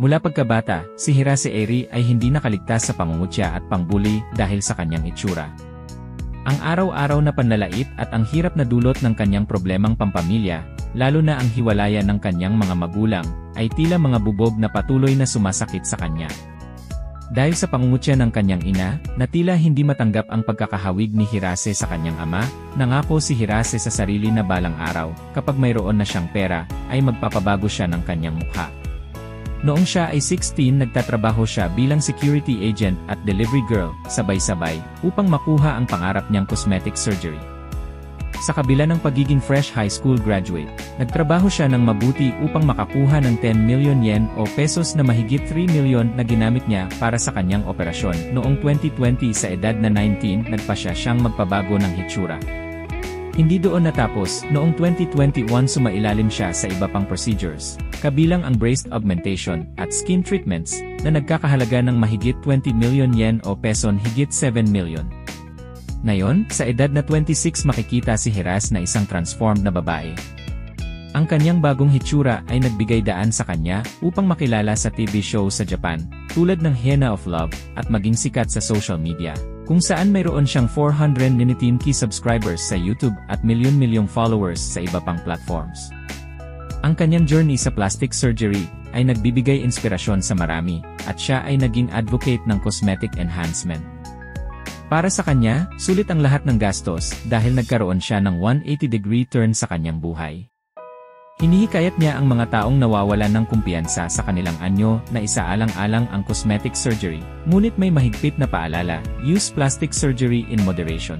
Mula pagkabata, si Hirase Eri ay hindi nakaligtas sa pangungutya at pangbuli dahil sa kanyang itsura. Ang araw-araw na panlalait at ang hirap na dulot ng kanyang problemang pampamilya, lalo na ang hiwalayan ng kanyang mga magulang, ay tila mga bubog na patuloy na sumasakit sa kanya. Dahil sa pangungutya ng kanyang ina, na tila hindi matanggap ang pagkakahawig ni Hirase sa kanyang ama, nangako si Hirase sa sarili na balang araw, kapag mayroon na siyang pera, ay magpapabago siya ng kanyang mukha. Noong siya ay 16, nagtatrabaho siya bilang security agent at delivery girl, sabay-sabay, upang makuha ang pangarap niyang cosmetic surgery. Sa kabila ng pagiging fresh high school graduate, nagtrabaho siya ng mabuti upang makakuha ng 10 million yen o pesos na mahigit 3 million na ginamit niya para sa kanyang operasyon. Noong 2020 sa edad na 19, nagpasya siyang magpabago ng hitsura. Hindi doon natapos, noong 2021 sumailalim siya sa iba pang procedures, kabilang ang breast augmentation at skin treatments, na nagkakahalaga ng mahigit 20 million yen o peson higit 7 million. Ngayon, sa edad na 26 makikita si Hirase na isang transformed na babae. Ang kanyang bagong hitsura ay nagbigay daan sa kanya upang makilala sa TV show sa Japan, tulad ng Hyena of Love, at maging sikat sa social media, kung saan mayroon siyang 419k subscribers sa YouTube at milyon-milyong followers sa iba pang platforms. Ang kanyang journey sa plastic surgery ay nagbibigay inspirasyon sa marami, at siya ay naging advocate ng cosmetic enhancement. Para sa kanya, sulit ang lahat ng gastos dahil nagkaroon siya ng 180-degree turn sa kanyang buhay. Hinihikayat niya ang mga taong nawawalan ng kumpiyansa sa kanilang anyo na isaalang-alang ang cosmetic surgery, ngunit may mahigpit na paalala, use plastic surgery in moderation.